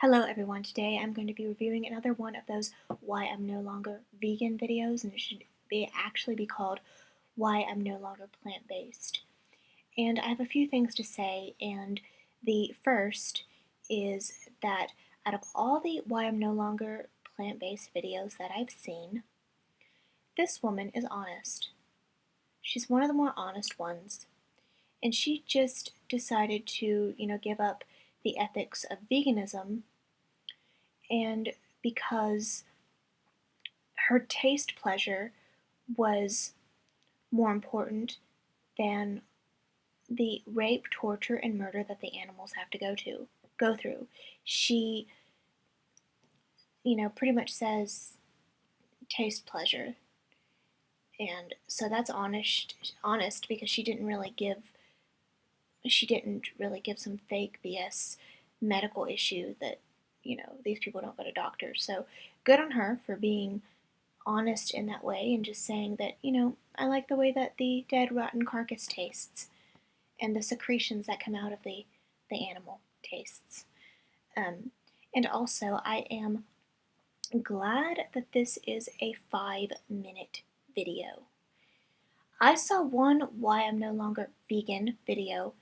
Hello everyone, today I'm going to be reviewing another one of those why I'm no longer vegan videos, and it should actually be called why I'm no longer plant-based. And I have a few things to say, and the first is that out of all the why I'm no longer plant-based videos that I've seen, this woman is honest. She's one of the more honest ones, and she just decided to, give up the ethics of veganism, and because her taste pleasure was more important than the rape, torture, and murder that the animals have to go through. She, pretty much says taste pleasure. And so that's honest because she didn't really give some fake BS medical issue that, these people don't go to doctors. So good on her for being honest in that way and just saying that, I like the way that the dead, rotten carcass tastes and the secretions that come out of the animal tastes. Um, and also, I am glad that this is a 5-minute video. I saw one why I'm no longer vegan video.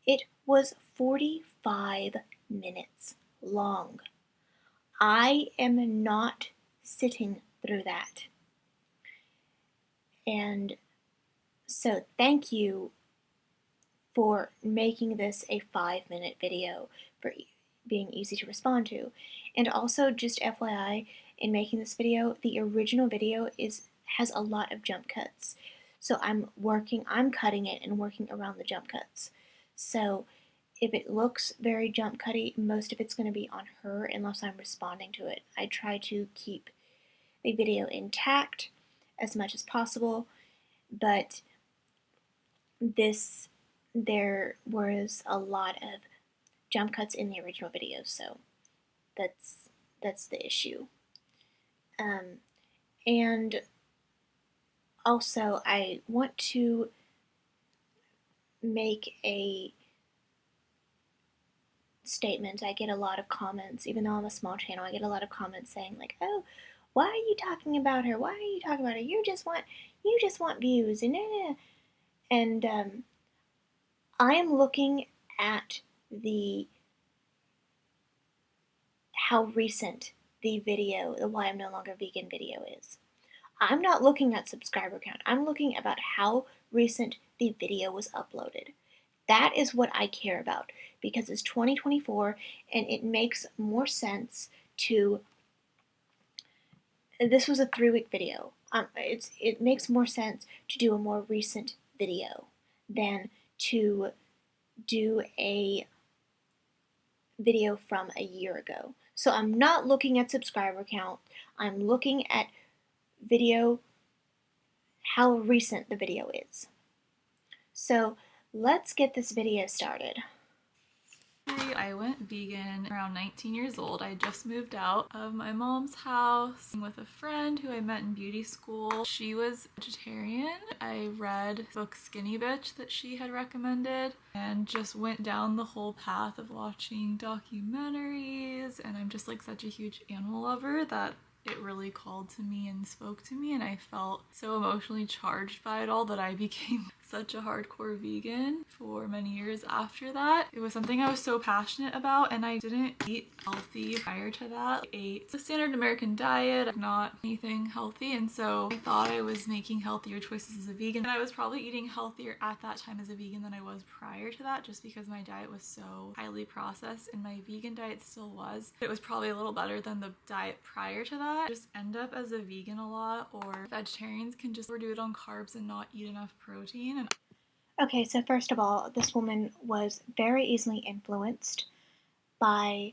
It was 45 minutes long. I am not sitting through that. And so thank you for making this a 5-minute video, for being easy to respond to. And also, just FYI, in making this video, the original video has a lot of jump cuts. So I'm cutting it and working around the jump cuts. So if it looks very jump cutty, most of it's going to be on her unless I'm responding to it. I try to keep the video intact as much as possible, but there was a lot of jump cuts in the original video, so that's the issue. And also, I want to make a statement. I get a lot of comments, even though I'm a small channel, I get a lot of comments saying like, "Oh, why are you talking about her? Why are you talking about her? You just want views." And I am looking at how recent the why I'm no longer vegan video is. I'm not looking at subscriber count. I'm looking about how recent the video was uploaded. That is what I care about because it's 2024 and it makes more sense to. This was a 3-week video. It makes more sense to do a more recent video than to do a video from a year ago. So I'm not looking at subscriber count. I'm looking at how recent the video is. So let's get this video started. I went vegan around 19 years old. I just moved out of my mom's house with a friend who I met in beauty school. She was vegetarian. I read the book Skinny Bitch that she had recommended and just went down the whole path of watching documentaries, and I'm just like such a huge animal lover that it really called to me and spoke to me, and I felt so emotionally charged by it all that I became such a hardcore vegan for many years after that. It was something I was so passionate about, and I didn't eat healthy prior to that. I ate the standard American diet, not anything healthy, and so I thought I was making healthier choices as a vegan. And I was probably eating healthier at that time as a vegan than I was prior to that, just because my diet was so highly processed, and my vegan diet still was. It was probably a little better than the diet prior to that. Just end up as a vegan a lot, or vegetarians can just overdo it on carbs and not eat enough protein. Okay, so first of all, this woman was very easily influenced by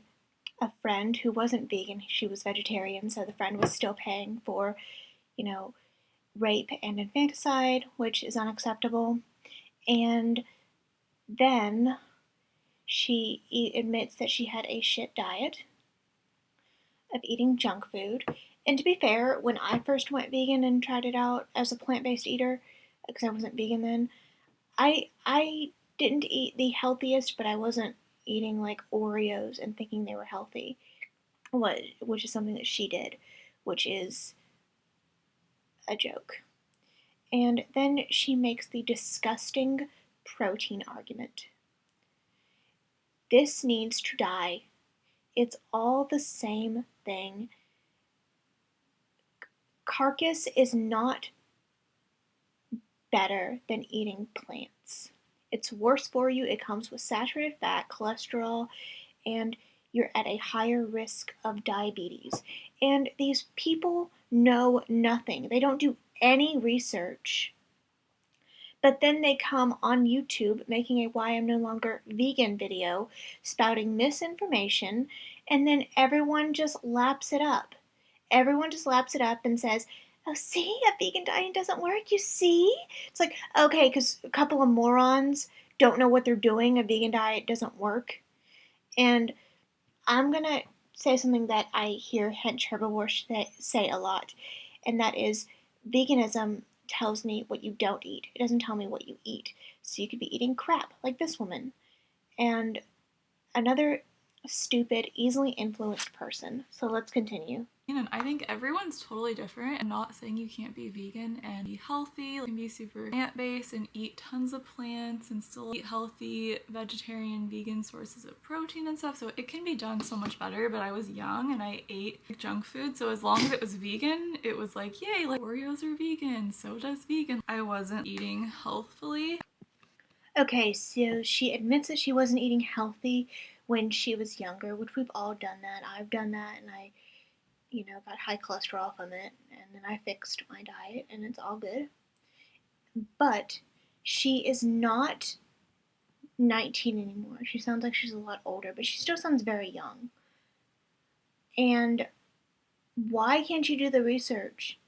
a friend who wasn't vegan. She was vegetarian, so the friend was still paying for, rape and infanticide, which is unacceptable. And then she admits that she had a shit diet of eating junk food. And to be fair, when I first went vegan and tried it out as a plant-based eater, because I wasn't vegan then, I didn't eat the healthiest, but I wasn't, eating like Oreos and thinking they were healthy, which is something that she did, which is a joke. And then she makes the disgusting protein argument. This needs to die. It's all the same thing. Carcass is not better than eating plants. It's worse for you. It comes with saturated fat, cholesterol, and you're at a higher risk of diabetes. And these people know nothing. They don't do any research. But then they come on YouTube making a Why I'm No Longer Vegan video, spouting misinformation, and then everyone just laps it up. Everyone just laps it up and says, oh, see, a vegan diet doesn't work, you see? It's like, okay, because a couple of morons don't know what they're doing, a vegan diet doesn't work. And I'm going to say something that I hear hench herbivores say a lot, and that is veganism tells me what you don't eat. It doesn't tell me what you eat. So you could be eating crap, like this woman. And another stupid, easily influenced person. So let's continue. And I think everyone's totally different. I'm not saying you can't be vegan and be healthy. You can be super plant-based and eat tons of plants and still eat healthy vegetarian vegan sources of protein and stuff. So it can be done so much better. But I was young and I ate junk food, so as long as it was vegan, it was like, yay, like Oreos are vegan, so does vegan. I wasn't eating healthfully. Okay, so she admits that she wasn't eating healthy when she was younger, which we've all done that. I've done that, and I got high cholesterol from it, and then I fixed my diet, and it's all good. But she is not 19 anymore. She sounds like she's a lot older, but she still sounds very young. And why can't you do the research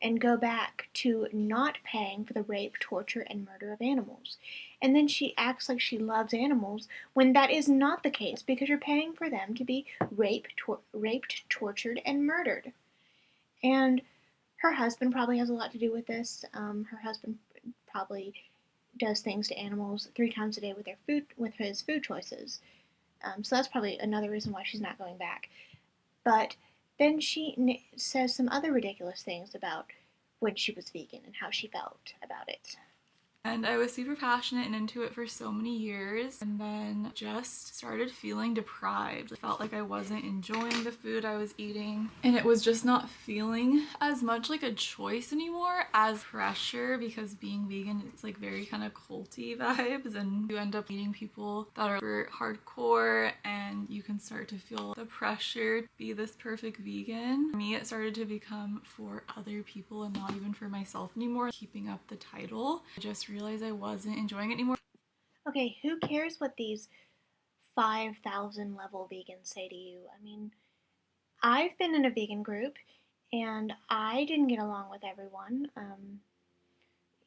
and go back to not paying for the rape, torture, and murder of animals? And then she acts like she loves animals when that is not the case, because you're paying for them to be raped, tortured, and murdered. And her husband probably has a lot to do with this. Her husband probably does things to animals 3 times a day with his food choices. So that's probably another reason why she's not going back. But then she says some other ridiculous things about when she was vegan and how she felt about it. And I was super passionate and into it for so many years, and then just started feeling deprived. I felt like I wasn't enjoying the food I was eating, and it was just not feeling as much like a choice anymore as pressure, because being vegan, it's like very kind of culty vibes, and you end up meeting people that are super hardcore, and you can start to feel the pressure to be this perfect vegan. For me, it started to become for other people and not even for myself anymore. Keeping up the title, I just realized I wasn't enjoying it anymore. Okay, who cares what these 5,000 level vegans say to you? I mean, I've been in a vegan group and I didn't get along with everyone.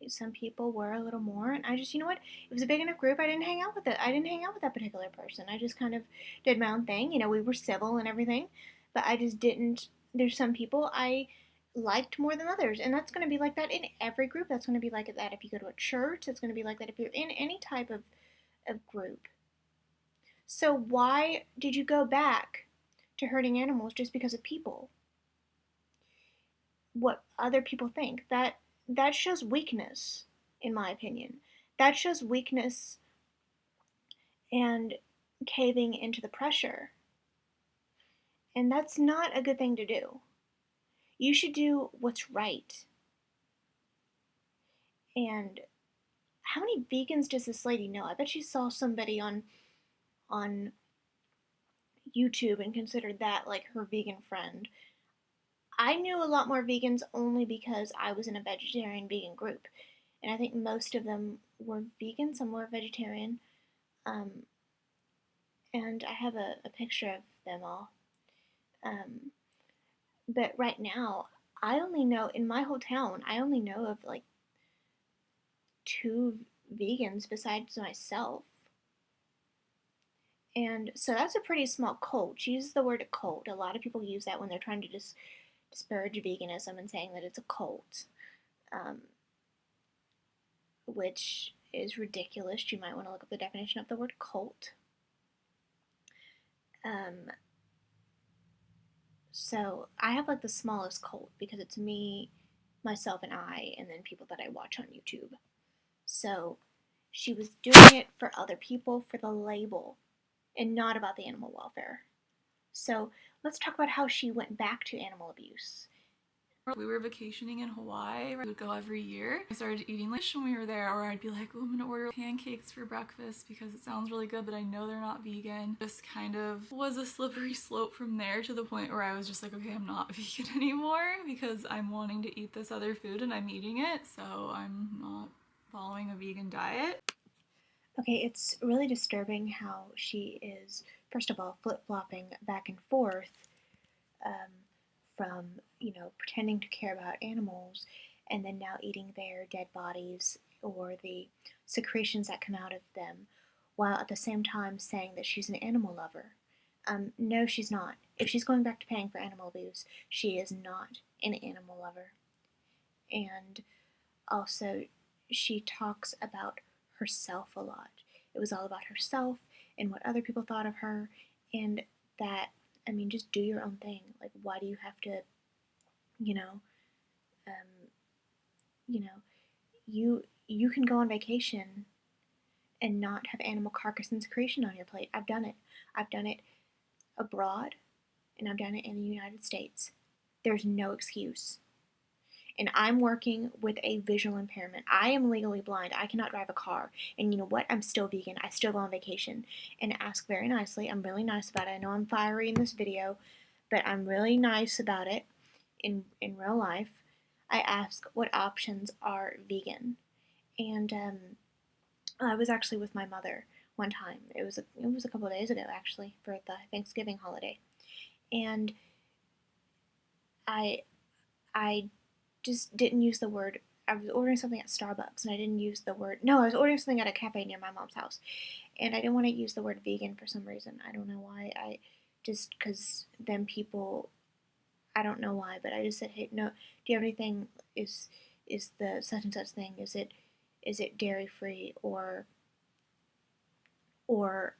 Some people were a little more, and I just, you know what? It was a big enough group. I didn't hang out with it. I didn't hang out with that particular person. I just kind of did my own thing. We were civil and everything, but I just didn't. There's some people I liked more than others, and that's going to be like that in every group. That's going to be like that if you go to a church. It's going to be like that if you're in any type of group. So why did you go back to hurting animals just because of people? What other people think? That shows weakness, in my opinion. That shows weakness and caving into the pressure. And that's not a good thing to do. You should do what's right. And how many vegans does this lady know? I bet she saw somebody on YouTube and considered that like her vegan friend. I knew a lot more vegans only because I was in a vegetarian vegan group. And I think most of them were vegan, some were vegetarian. Um, and I have a picture of them all. Um, but right now, I only know in my whole town, I only know of like 2 vegans besides myself. And so that's a pretty small cult. She uses the word cult. A lot of people use that when they're trying to disparage veganism and saying that it's a cult, um, which is ridiculous. You might want to look up the definition of the word cult. Um, so I have like the smallest cult because it's me, myself, and I, and then people that I watch on YouTube. So she was doing it for other people for the label and not about the animal welfare. So let's talk about how she went back to animal abuse. We were vacationing in Hawaii. We would go every year. I started eating like fish when we were there, or I'd be like, oh, I'm gonna order pancakes for breakfast because it sounds really good, but I know they're not vegan. Just kind of was a slippery slope from there to the point where I was just like, okay, I'm not vegan anymore because I'm wanting to eat this other food and I'm eating it, so I'm not following a vegan diet. Okay, it's really disturbing how she is, first of all, flip flopping back and forth um, from, pretending to care about animals and then now eating their dead bodies or the secretions that come out of them, while at the same time saying that she's an animal lover. No, she's not. If she's going back to paying for animal abuse, she is not an animal lover. And also, she talks about herself a lot. It was all about herself and what other people thought of her, and that, I mean, just do your own thing. Like, why do you have to, you know, um, you know, you can go on vacation and not have animal carcass and secretion on your plate. I've done it. I've done it abroad, and I've done it in the United States. There's no excuse. And I'm working with a visual impairment. I am legally blind. I cannot drive a car. And you know what? I'm still vegan. I still go on vacation and ask very nicely. I'm really nice about it. I know I'm fiery in this video, but I'm really nice about it in real life. I ask what options are vegan. And I was actually with my mother one time. It was a couple of days ago actually for the Thanksgiving holiday. And I I just didn't use the word. I was ordering something at Starbucks and I didn't use the word. No, I was ordering something at a cafe near my mom's house, and I didn't want to use the word vegan for some reason. I don't know why. I just because then people. I don't know why, but I just said, hey, no. Do you have anything? Is the such and such thing? Is it dairy free or or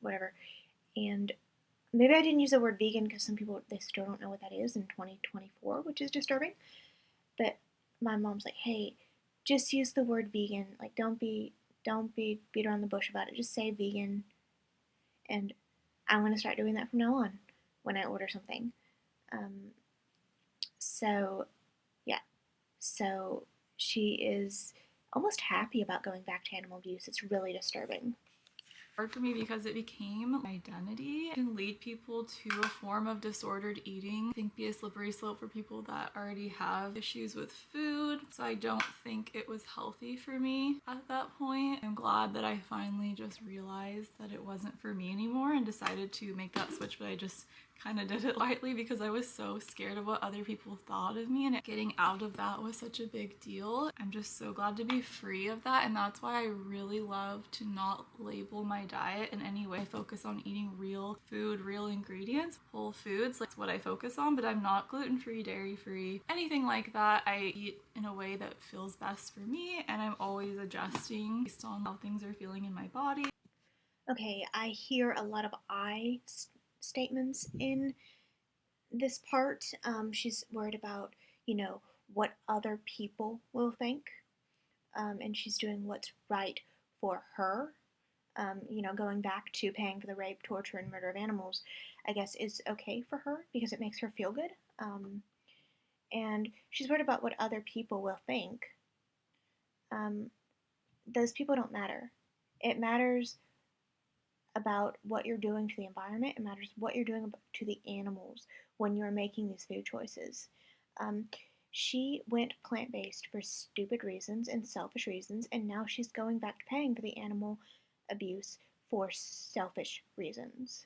whatever? And maybe I didn't use the word vegan because some people they still don't know what that is in 2024, which is disturbing. But my mom's like, hey, just use the word vegan. Like, don't be beat around the bush about it. Just say vegan, and I'm gonna start doing that from now on when I order something. Um, so yeah, so she is almost happy about going back to animal abuse. It's really disturbing. Hard for me because it became my identity. It can lead people to a form of disordered eating. I think be a slippery slope for people that already have issues with food. So I don't think it was healthy for me at that point. I'm glad that I finally just realized that it wasn't for me anymore and decided to make that switch, but I just kind of did it lightly because I was so scared of what other people thought of me, and getting out of that was such a big deal. I'm just so glad to be free of that, and that's why I really love to not label my diet in any way. I focus on eating real food, real ingredients, whole foods. That's what I focus on, but I'm not gluten-free, dairy-free, anything like that. I eat in a way that feels best for me, and I'm always adjusting based on how things are feeling in my body. Okay, I hear a lot of I statements in this part. She's worried about, what other people will think, and she's doing what's right for her. Going back to paying for the rape, torture, and murder of animals, I guess is okay for her because it makes her feel good. And she's worried about what other people will think. Um, those people don't matter. It matters about what you're doing to the environment. It matters what you're doing to the animals when you're making these food choices. Um, she went plant based for stupid reasons and selfish reasons, and now she's going back to paying for the animal abuse for selfish reasons.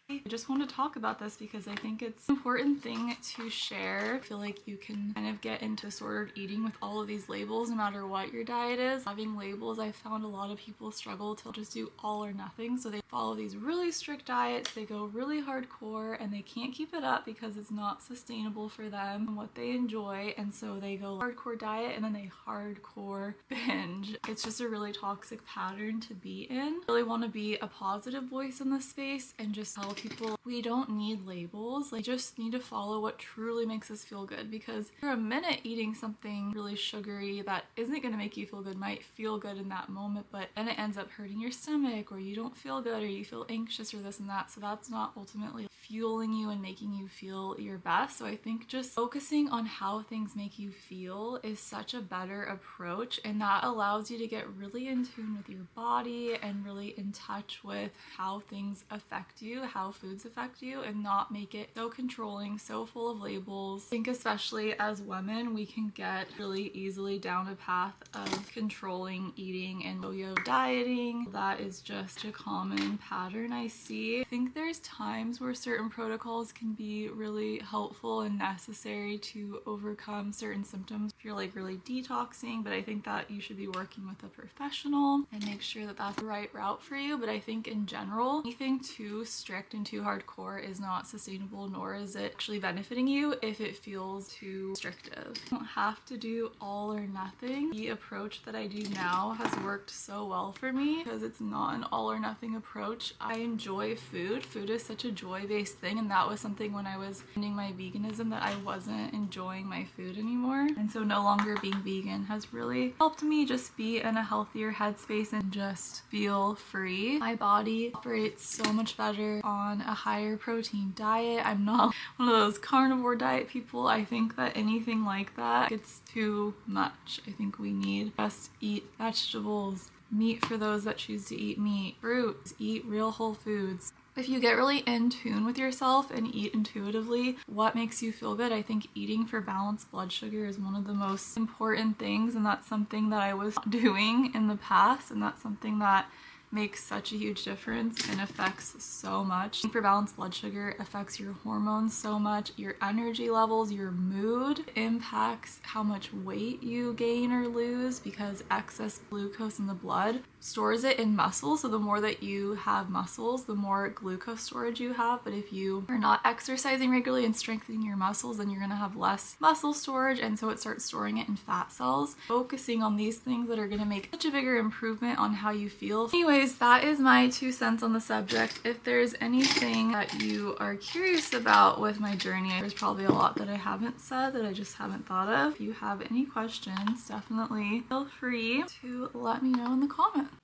I just want to talk about this because I think it's an important thing to share. I feel like you can kind of get into disordered eating with all of these labels no matter what your diet is. Having labels, I found a lot of people struggle to just do all or nothing. So they follow these really strict diets, they go really hardcore, and they can't keep it up because it's not sustainable for them and what they enjoy. And so they go hardcore diet and then they hardcore binge. It's just a really toxic pattern to be in. I really want to be a positive voice in this space and just tell people we don't need labels. Like, just need to follow what truly makes us feel good, because for a minute eating something really sugary that isn't going to make you feel good might feel good in that moment, but then it ends up hurting your stomach, or you don't feel good, or you feel anxious, or this and that. So that's not ultimately fueling you and making you feel your best. So I think just focusing on how things make you feel is such a better approach, and that allows you to get really in tune with your body and really in touch with how things affect you, how foods affect you, and not make it so controlling, so full of labels. I think especially as women, we can get really easily down a path of controlling eating and yo-yo dieting. That is just a common pattern I see. I think there's times where certain protocols can be really helpful and necessary to overcome certain symptoms if you're like really detoxing, but I think that you should be working with a professional and make sure that that's the right route for you. But I think in general, anything too strict and too hardcore is not sustainable, nor is it actually benefiting you if it feels too restrictive. You don't have to do all or nothing. The approach that I do now has worked so well for me because it's not an all or nothing approach. I enjoy food. Food is such a joy-based thing, and that was something when I was ending my veganism that I wasn't enjoying my food anymore. And so no longer being vegan has really helped me just be in a healthier headspace and just feel free. My body operates so much better on a higher protein diet. I'm not one of those carnivore diet people. I think that anything like that, it's too much. I think we need just eat vegetables, meat for those that choose to eat meat, fruits, eat real whole foods. If you get really in tune with yourself and eat intuitively what makes you feel good, I think eating for balanced blood sugar is one of the most important things, and that's something that I was doing in the past, and that's something that makes such a huge difference and affects so much. For balanced blood sugar affects your hormones so much, your energy levels, your mood, impacts how much weight you gain or lose, because excess glucose in the blood stores it in muscle. So the more that you have muscles, the more glucose storage you have. But if you are not exercising regularly and strengthening your muscles, then you're going to have less muscle storage, and so it starts storing it in fat cells. Focusing on these things that are going to make such a bigger improvement on how you feel. Anyways, that is my 2 cents on the subject. If there's anything that you are curious about with my journey, there's probably a lot that I haven't said that I just haven't thought of. If you have any questions, definitely feel free to let me know in the comments.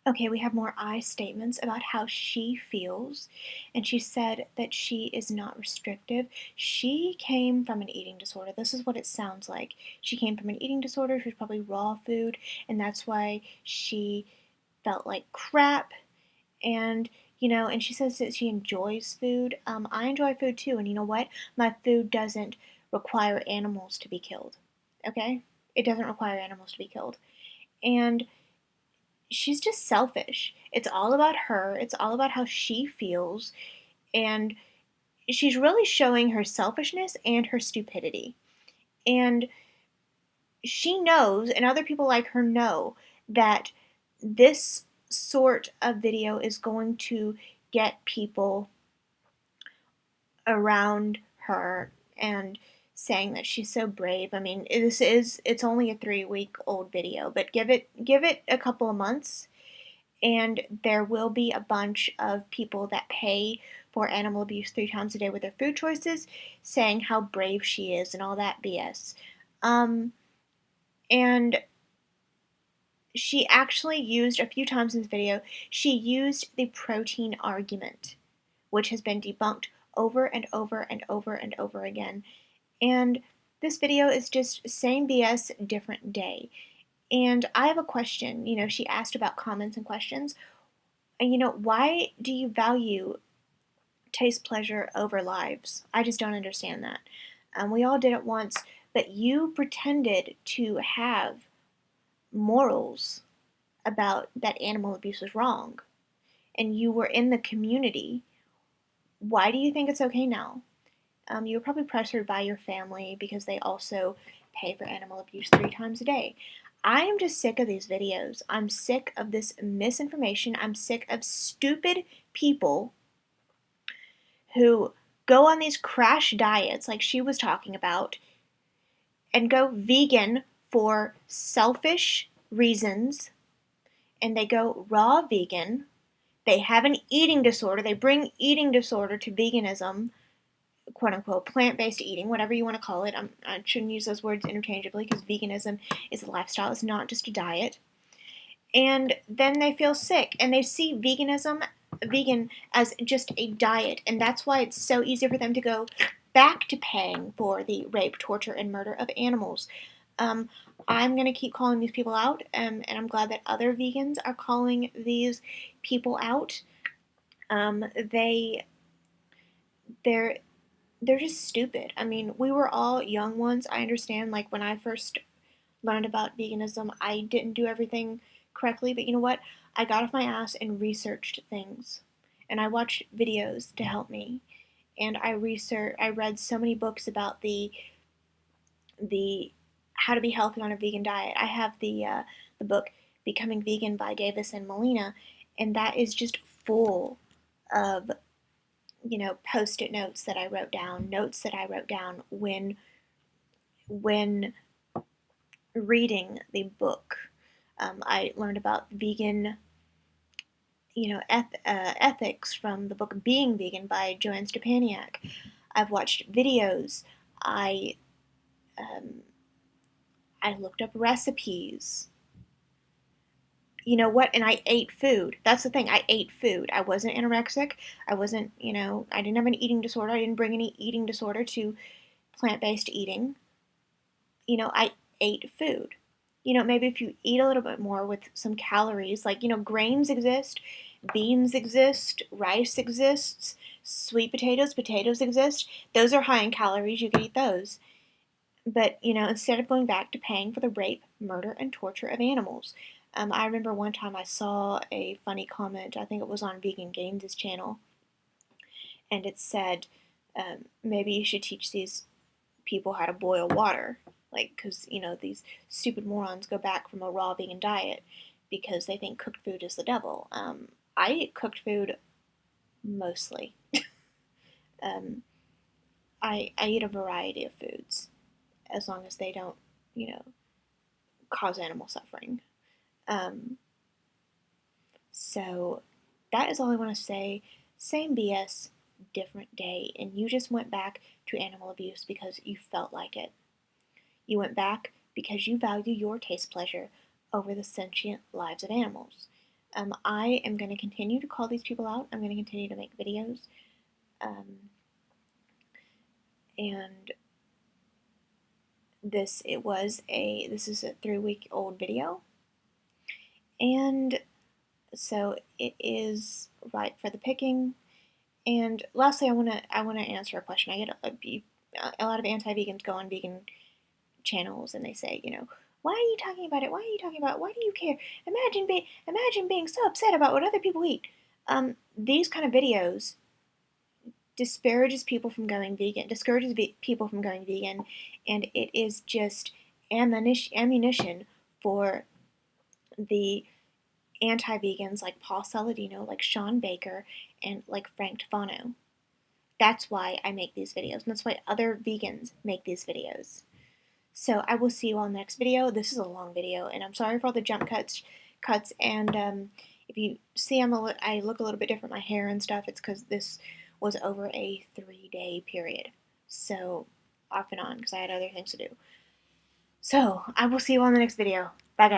Okay, we have more I statements about how she feels, and she said that she is not restrictive. She came from an eating disorder. This is what it sounds like. She came from an eating disorder. She was probably raw food, and that's why she felt like crap. And and she says that she enjoys food. I enjoy food too, and you know what? My food doesn't require animals to be killed. Okay? It doesn't require animals to be killed. And she's just selfish. It's all about her. It's all about how she feels. And she's really showing her selfishness and her stupidity. And she knows, and other people like her know, that this sort of video is going to get people around her and saying that she's so brave. I mean, it's only a 3-week-old video, but give it a couple of months, and there will be a bunch of people that pay for animal abuse 3 times a day with their food choices, saying how brave she is and all that BS. And she actually used, a few times in this video, she used the protein argument, which has been debunked over and over and over and over again. And this video is just same BS, different day. And I have a question. She asked about comments and questions. And why do you value taste pleasure over lives? I just don't understand that. We all did it once, but you pretended to have morals about that animal abuse was wrong. And you were in the community why do you think it's okay now? You were probably pressured by your family because they also pay for animal abuse 3 times a day. I am just sick of these videos. I'm sick of this misinformation. I'm sick of stupid people who go on these crash diets like she was talking about and go vegan for selfish reasons, and they go raw vegan. They have an eating disorder. They bring eating disorder to veganism, quote unquote, plant-based eating, whatever you want to call it. I shouldn't use those words interchangeably because veganism is a lifestyle. It's not just a diet. And then they feel sick and they see vegan as just a diet, and that's why it's so easy for them to go back to paying for the rape, torture, and murder of animals. Um, I'm gonna keep calling these people out, and I'm glad that other vegans are calling these people out. They they're just stupid. I mean, we were all young ones. I understand. Like when I first learned about veganism, I didn't do everything correctly, but you know what? I got off my ass and researched things, and I watched videos to help me. And I read so many books about the how to be healthy on a vegan diet. I have the book Becoming Vegan by Davis and Molina, and that is just full of post-it notes that I wrote down, notes that I wrote down when reading the book. I learned about vegan, ethics from the book Being Vegan by Joanne Stepaniak. I've watched videos. I um, I looked up recipes. You know what? And I ate food. That's the thing. I ate food. I wasn't anorexic. I wasn't, I didn't have an eating disorder. I didn't bring any eating disorder to plant-based eating. I ate food. Maybe if you eat a little bit more with some calories, like, grains exist, beans exist, rice exists, sweet potatoes exist. Those are high in calories. You can eat those. But, instead of going back to paying for the rape, murder, and torture of animals. I remember one time I saw a funny comment, I think it was on Vegan Games' channel, and it said, maybe you should teach these people how to boil water. Like, because, these stupid morons go back from a raw vegan diet because they think cooked food is the devil. I eat cooked food mostly. um, I eat a variety of foods as long as they don't, you know, cause animal suffering. Um, so that is all I want to say. Same BS, different day. And you just went back to animal abuse because you felt like it. You went back because you value your taste pleasure over the sentient lives of animals. I am going to continue to call these people out. I'm going to continue to make videos. And this is a 3-week old video. And so it is right for the picking. And lastly, I want to answer a question. I get a lot of anti-vegans go on vegan channels and they say, why are you talking about it? Why are you talking about it? Why do you care? Imagine being so upset about what other people eat. These kind of videos discourages people from going vegan, and it is just ammunition for the anti-vegans like Paul Saladino, like Sean Baker, and like Frank Tufano. That's why I make these videos, and that's why other vegans make these videos. So I will see you all in the next video. This is a long video, and I'm sorry for all the jump cuts, and if you see I look a little bit different, my hair and stuff, it's because this was over a 3-day period. So off and on, because I had other things to do. So I will see you all in the next video. Bye, guys.